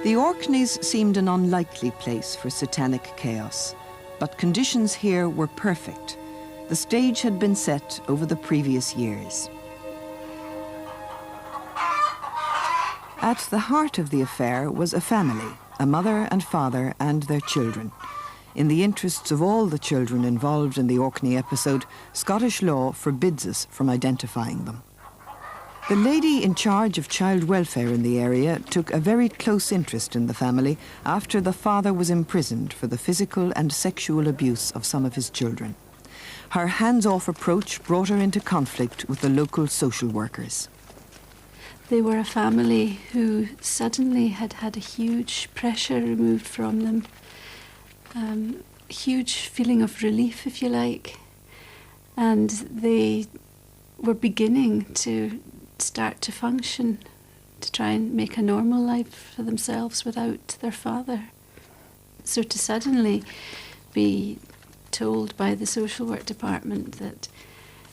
The Orkneys seemed an unlikely place for satanic chaos, but conditions here were perfect. The stage had been set over the previous years. At the heart of the affair was a family, a mother and father and their children. In the interests of all the children involved in the Orkney episode, Scottish law forbids us from identifying them. The lady in charge of child welfare in the area took a very close interest in the family after the father was imprisoned for the physical and sexual abuse of some of his children. Her hands-off approach brought her into conflict with the local social workers. They were a family who suddenly had had a huge pressure removed from them, a huge feeling of relief, if you like, and they were beginning to start to function, to try and make a normal life for themselves without their father. So to suddenly be told by the social work department that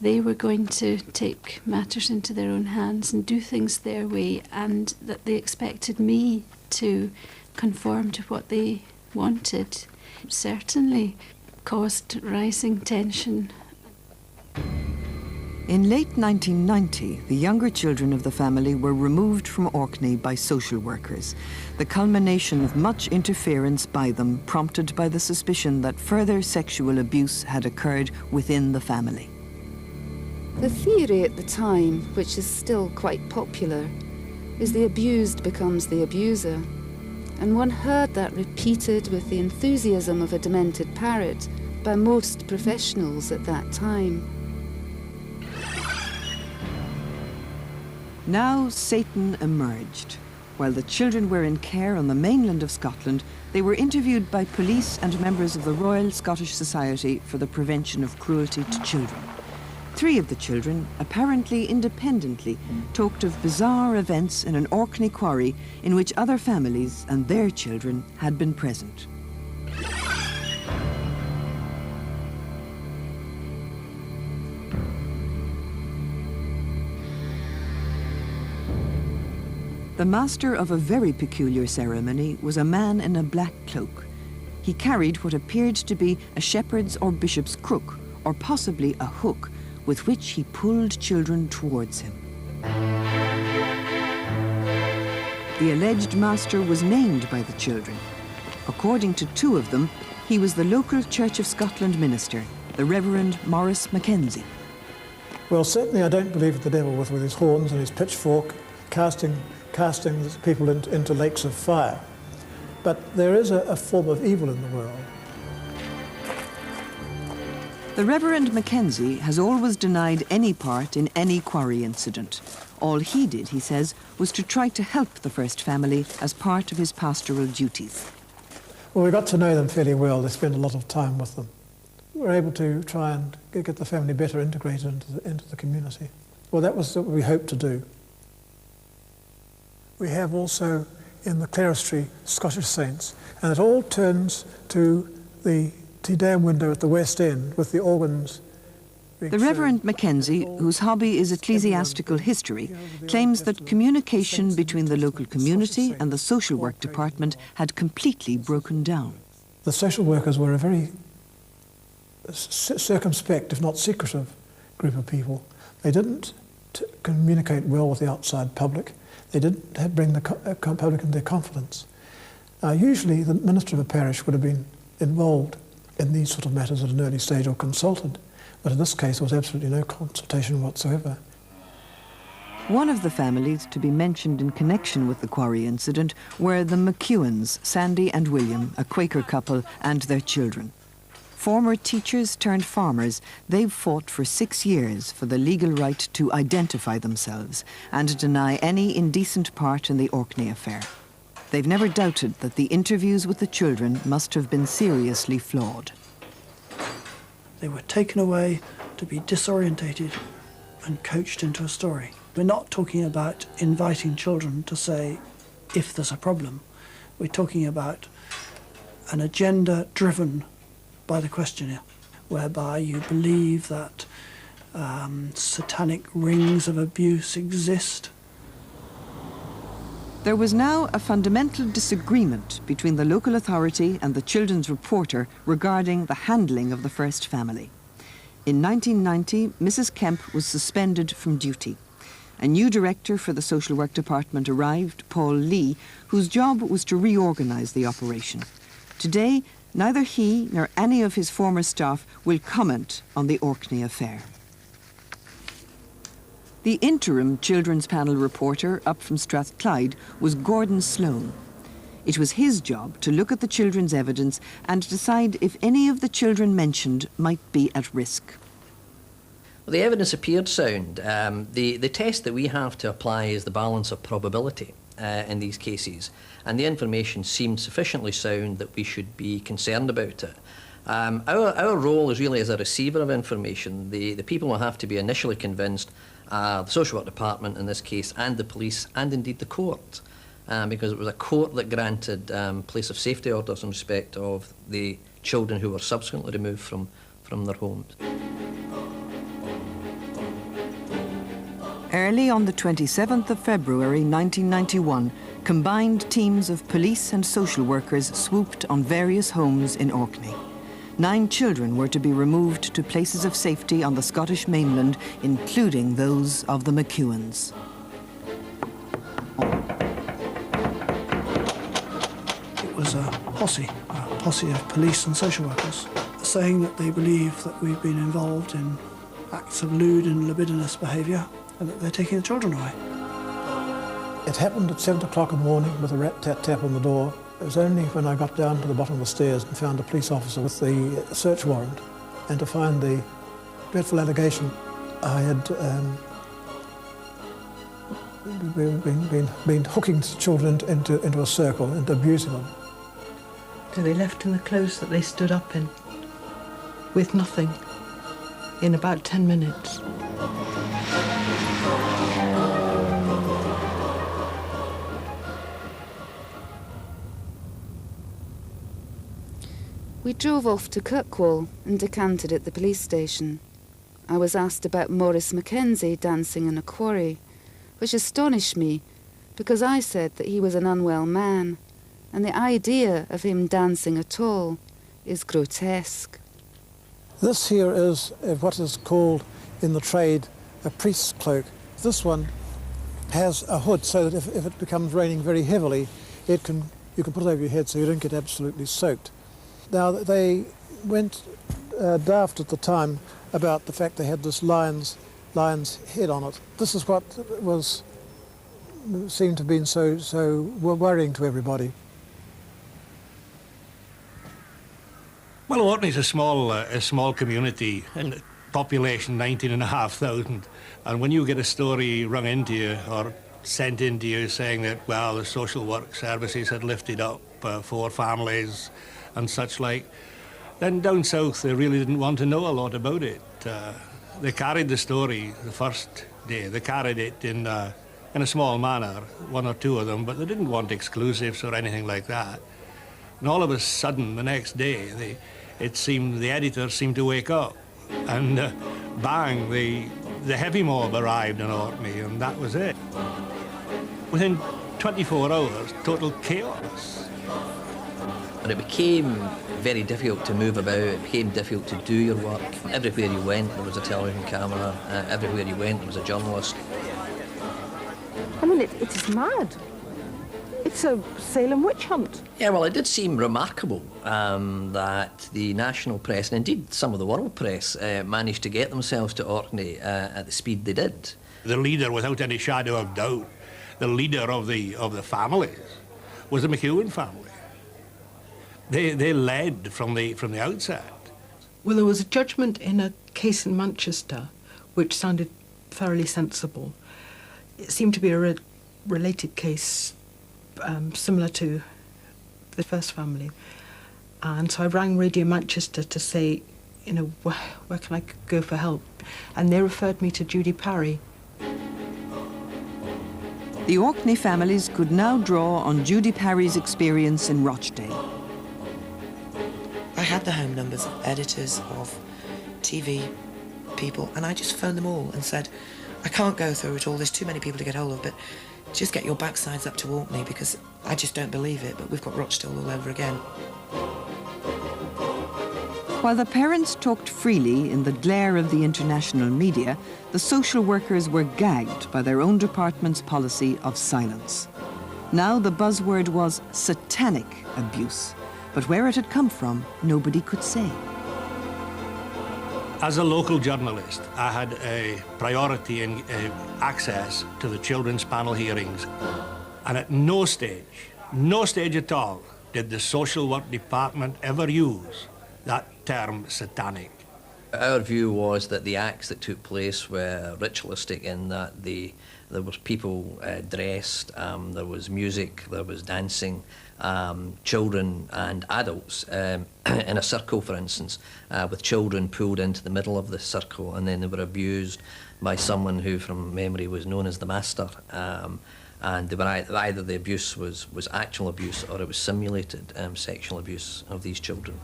they were going to take matters into their own hands and do things their way, and that they expected me to conform to what they wanted, certainly caused rising tension. In late 1990, the younger children of the family were removed from Orkney by social workers, the culmination of much interference by them prompted by the suspicion that further sexual abuse had occurred within the family. The theory at the time, which is still quite popular, is the abused becomes the abuser. And one heard that repeated with the enthusiasm of a demented parrot by most professionals at that time. Now Satan emerged. While the children were in care on the mainland of Scotland, they were interviewed by police and members of the Royal Scottish Society for the Prevention of Cruelty to Children. 3 of the children, apparently independently, talked of bizarre events in an Orkney quarry in which other families and their children had been present. The master of a very peculiar ceremony was a man in a black cloak. He carried what appeared to be a shepherd's or bishop's crook, or possibly a hook, with which he pulled children towards him. The alleged master was named by the children. According to 2 of them, he was the local Church of Scotland minister, the Reverend Maurice Mackenzie. Well, certainly I don't believe the devil with his horns and his pitchfork casting people into lakes of fire. But there is a form of evil in the world. The Reverend Mackenzie has always denied any part in any quarry incident. All he did, he says, was to try to help the first family as part of his pastoral duties. Well, we got to know them fairly well. They spent a lot of time with them. We were able to try and get the family better integrated into the community. Well, that was what we hoped to do. We have also in the clerestory Scottish saints, and it all turns to the Te Deum window at the west end with the organs. The Reverend Mackenzie, whose hobby is ecclesiastical history, claims that communication between the local community and the social work department had completely broken down. The social workers were a very circumspect, if not secretive, group of people. They didn't communicate well with the outside public. They didn't bring the public into their confidence. Usually the minister of a parish would have been involved in these sort of matters at an early stage or consulted, but in this case there was absolutely no consultation whatsoever. One of the families to be mentioned in connection with the quarry incident were the McEwens, Sandy and William, a Quaker couple, and their children. Former teachers turned farmers, they've fought for 6 years for the legal right to identify themselves and deny any indecent part in the Orkney affair. They've never doubted that the interviews with the children must have been seriously flawed. They were taken away to be disorientated and coached into a story. We're not talking about inviting children to say, if there's a problem. We're talking about an agenda driven by the questionnaire, whereby you believe that satanic rings of abuse exist. There was now a fundamental disagreement between the local authority and the children's reporter regarding the handling of the first family. In 1990, Mrs. Kemp was suspended from duty. A new director for the social work department arrived, Paul Lee, whose job was to reorganise the operation. Today, neither he nor any of his former staff will comment on the Orkney affair. The interim Children's Panel reporter up from Strathclyde was Gordon Sloan. It was his job to look at the children's evidence and decide if any of the children mentioned might be at risk. Well, the evidence appeared sound. The test that we have to apply is the balance of probability in these cases, and the information seemed sufficiently sound that we should be concerned about it. Our role is really as a receiver of information. The people will have to be initially convinced, the social work department in this case, and the police, and indeed the court, because it was a court that granted place of safety orders in respect of the children who were subsequently removed from their homes. Early on the 27th of February 1991, combined teams of police and social workers swooped on various homes in Orkney. 9 children were to be removed to places of safety on the Scottish mainland, including those of the McEwans. It was a posse of police and social workers, saying that they believe that we've been involved in acts of lewd and libidinous behaviour and that they're taking the children away. It happened at 7 o'clock in the morning with a rat-tat-tap on the door. It was only when I got down to the bottom of the stairs and found a police officer with the search warrant, and to find the dreadful allegation I had been hooking children into a circle and abusing them. So they left in the clothes that they stood up in, with nothing, in about 10 minutes. We drove off to Kirkwall and decanted at the police station. I was asked about Maurice Mackenzie dancing in a quarry, which astonished me because I said that he was an unwell man, and the idea of him dancing at all is grotesque. This here is what is called in the trade a priest's cloak. This one has a hood so that if it becomes raining very heavily, you can put it over your head so you don't get absolutely soaked. Now, they went daft at the time about the fact they had this lion's head on it. This is what seemed to have been so worrying to everybody. Well, Orkney's a small community, and population 19,500. And when you get a story rung into you or sent into you saying that, well, the social work services had lifted up 4 families and such like, then down south they really didn't want to know a lot about it. They carried the story the first day. They carried it in a small manner, 1 or 2 of them, but they didn't want exclusives or anything like that. And all of a sudden, the next day, it seemed the editors seemed to wake up, and bang, the heavy mob arrived in Orkney, and that was it. Within 24 hours, total chaos. And it became very difficult to move about, it became difficult to do your work. Everywhere you went, there was a television camera. Everywhere you went, there was a journalist. I mean, it is mad. It's a Salem witch hunt. Yeah, well, it did seem remarkable that the national press, and indeed some of the world press, managed to get themselves to Orkney at the speed they did. The leader, without any shadow of doubt, the leader of the families was the McEwan family. They led from the outset. Well, there was a judgment in a case in Manchester which sounded thoroughly sensible. It seemed to be a related case similar to the first family. And so I rang Radio Manchester to say, you know, where can I go for help? And they referred me to Judy Parry. The Orkney families could now draw on Judy Parry's experience in Rochdale. I had the home numbers of editors of TV people, and I just phoned them all and said, I can't go through it all, there's too many people to get hold of, but just get your backsides up to Orkney, because I just don't believe it, but we've got Rochdale all over again. While the parents talked freely in the glare of the international media, the social workers were gagged by their own department's policy of silence. Now the buzzword was satanic abuse, but where it had come from, nobody could say. As a local journalist, I had a priority in access to the children's panel hearings, and at no stage at all, did the social work department ever use that term satanic. Our view was that the acts that took place were ritualistic in that there was people dressed, there was music, there was dancing, children and adults in a circle, for instance, with children pulled into the middle of the circle, and then they were abused by someone who, from memory, was known as the master. And they were either the abuse was actual abuse or it was simulated sexual abuse of these children.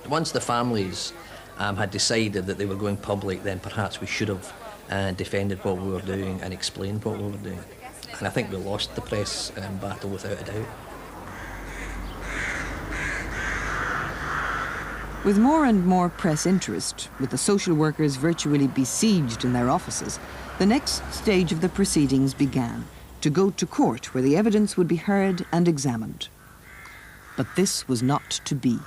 Once the families had decided that they were going public, then perhaps we should have defended what we were doing and explained what we were doing. And I think we lost the press battle without a doubt. With more and more press interest, with the social workers virtually besieged in their offices, the next stage of the proceedings began, to go to court where the evidence would be heard and examined. But this was not to be.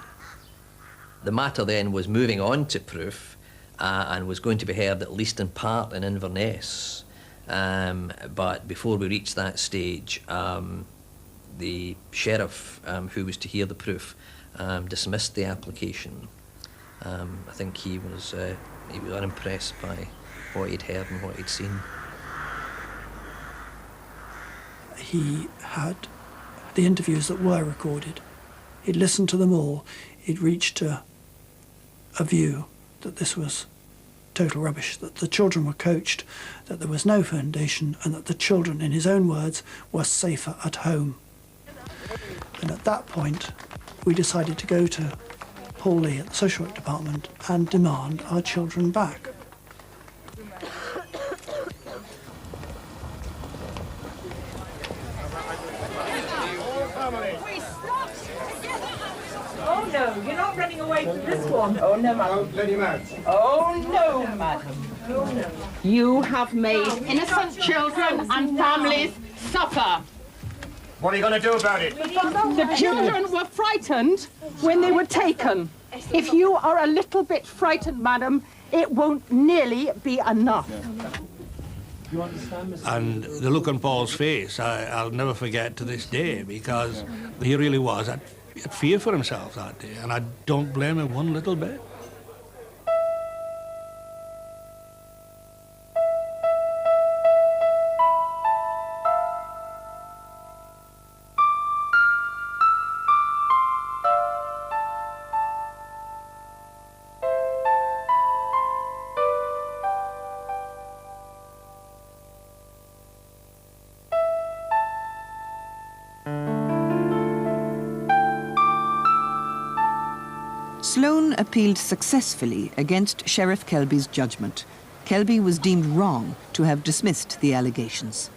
The matter then was moving on to proof and was going to be heard at least in part in Inverness. But before we reached that stage, the sheriff who was to hear the proof dismissed the application. I think he was unimpressed by what he'd heard and what he'd seen. He had the interviews that were recorded. He'd listened to them all. He'd reached a view that this was total rubbish, that the children were coached, that there was no foundation, and that the children, in his own words, were safer at home. And at that point, we decided to go to Paul Lee at the social work department and demand our children back. Oh no, you're not running away from this one. Oh no, madam. Let him out. Oh no, madam. Oh no. You have made innocent children and families suffer. What are you going to do about it? The children were frightened when they were taken. If you are a little bit frightened, madam, it won't nearly be enough. And the look on Paul's face, I'll never forget to this day, because he really was. He had fear for himself that day, and I don't blame him one little bit. Sloane appealed successfully against Sheriff Kelby's judgment. Kelby was deemed wrong to have dismissed the allegations.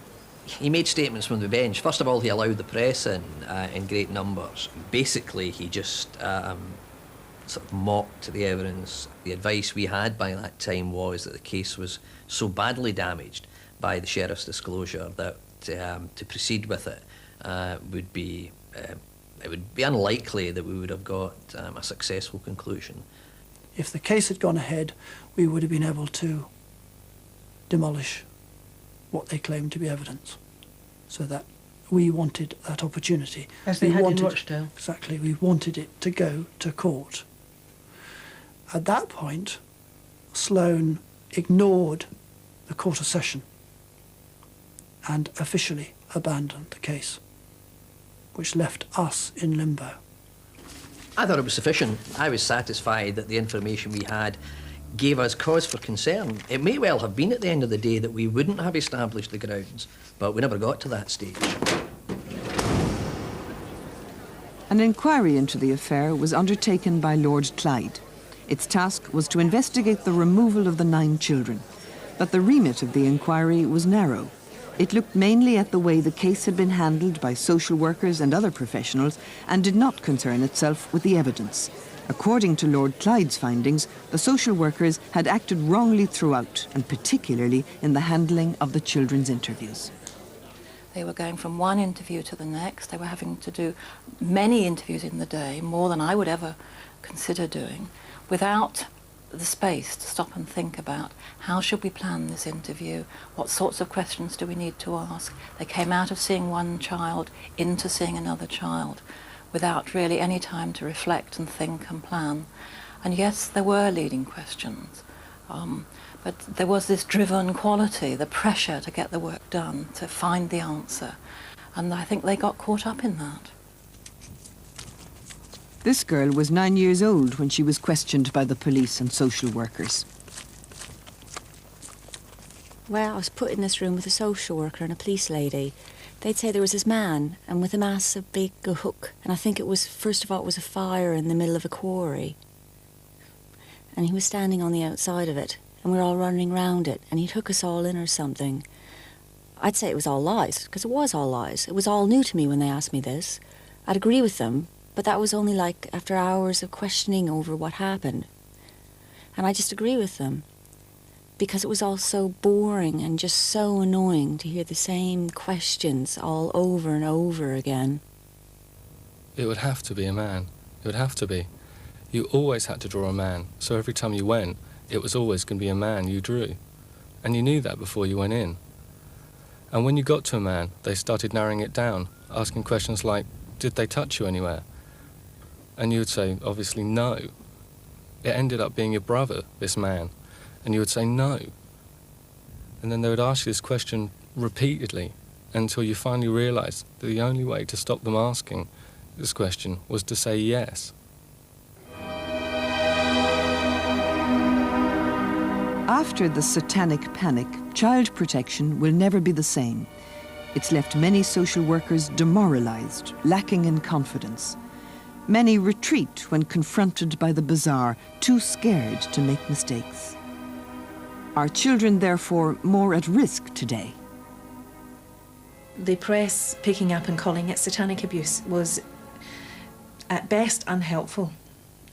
He made statements from the bench. First of all, he allowed the press in great numbers. Basically, he just sort of mocked the evidence. The advice we had by that time was that the case was so badly damaged by the sheriff's disclosure that to proceed with it would be unlikely that we would have got a successful conclusion. If the case had gone ahead, we would have been able to demolish what they claimed to be evidence. So that we wanted that opportunity. As they had in Rochdale. Exactly, we wanted it to go to court. At that point, Sloane ignored the Court of Session and officially abandoned the case, which left us in limbo. I thought it was sufficient. I was satisfied that the information we had gave us cause for concern. It may well have been at the end of the day that we wouldn't have established the grounds, but we never got to that stage. An inquiry into the affair was undertaken by Lord Clyde. Its task was to investigate the removal of the 9 children. But the remit of the inquiry was narrow. It looked mainly at the way the case had been handled by social workers and other professionals and did not concern itself with the evidence. According to Lord Clyde's findings, the social workers had acted wrongly throughout, and particularly in the handling of the children's interviews. They were going from one interview to the next. They were having to do many interviews in the day, more than I would ever consider doing, without the space to stop and think about how should we plan this interview, what sorts of questions do we need to ask. They came out of seeing one child into seeing another child without really any time to reflect and think and plan. And yes, there were leading questions, but there was this driven quality, the pressure to get the work done, to find the answer, and I think they got caught up in that. This girl was 9 years old when she was questioned by the police and social workers. Well, I was put in this room with a social worker and a police lady. They'd say there was this man, and with a massive big hook, and I think it was, first of all, it was a fire in the middle of a quarry. And he was standing on the outside of it, and we were all running round it, and he took us all in or something. I'd say it was all lies, because it was all lies. It was all new to me when they asked me this. I'd agree with them, but that was only like after hours of questioning over what happened. And I just agree with them, because it was all so boring and just so annoying to hear the same questions all over and over again. It would have to be a man. It would have to be. You always had to draw a man, so every time you went, it was always going to be a man you drew. And you knew that before you went in. And when you got to a man, they started narrowing it down, asking questions like, did they touch you anywhere? And you would say, obviously, no. It ended up being your brother, this man. And you would say no. And then they would ask you this question repeatedly until you finally realised that the only way to stop them asking this question was to say yes. After the satanic panic, child protection will never be the same. It's left many social workers demoralised, lacking in confidence. Many retreat when confronted by the bizarre, too scared to make mistakes. Are children, therefore, more at risk today? The press picking up and calling it satanic abuse was, at best, unhelpful,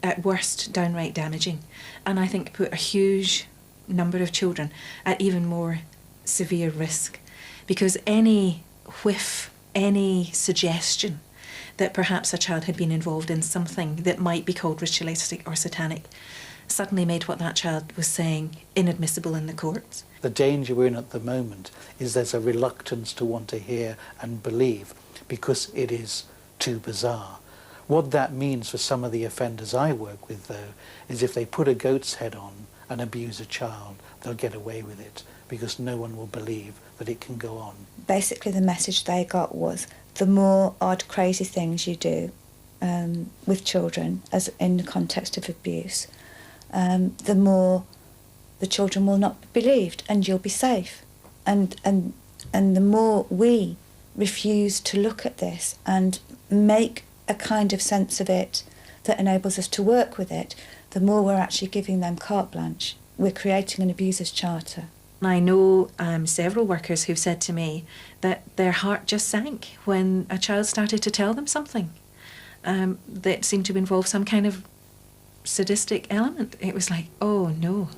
at worst, downright damaging, and I think put a huge number of children at even more severe risk, because any whiff, any suggestion that perhaps a child had been involved in something that might be called ritualistic or satanic suddenly made what that child was saying inadmissible in the courts. The danger we're in at the moment is there's a reluctance to want to hear and believe because it is too bizarre. What that means for some of the offenders I work with, though, is if they put a goat's head on and abuse a child, they'll get away with it because no one will believe that it can go on. Basically the message they got was the more odd, crazy things you do with children, as in the context of abuse, the more the children will not be believed and you'll be safe. And the more we refuse to look at this and make a kind of sense of it that enables us to work with it, the more we're actually giving them carte blanche. We're creating an abuser's charter. I know several workers who've said to me that their heart just sank when a child started to tell them something that seemed to involve some kind of sadistic element. It was like, oh no,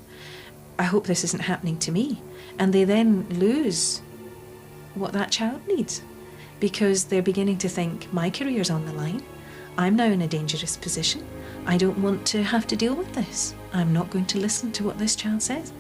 I hope this isn't happening to me. And they then lose what that child needs because they're beginning to think, my career's on the line. I'm now in a dangerous position. I don't want to have to deal with this. I'm not going to listen to what this child says.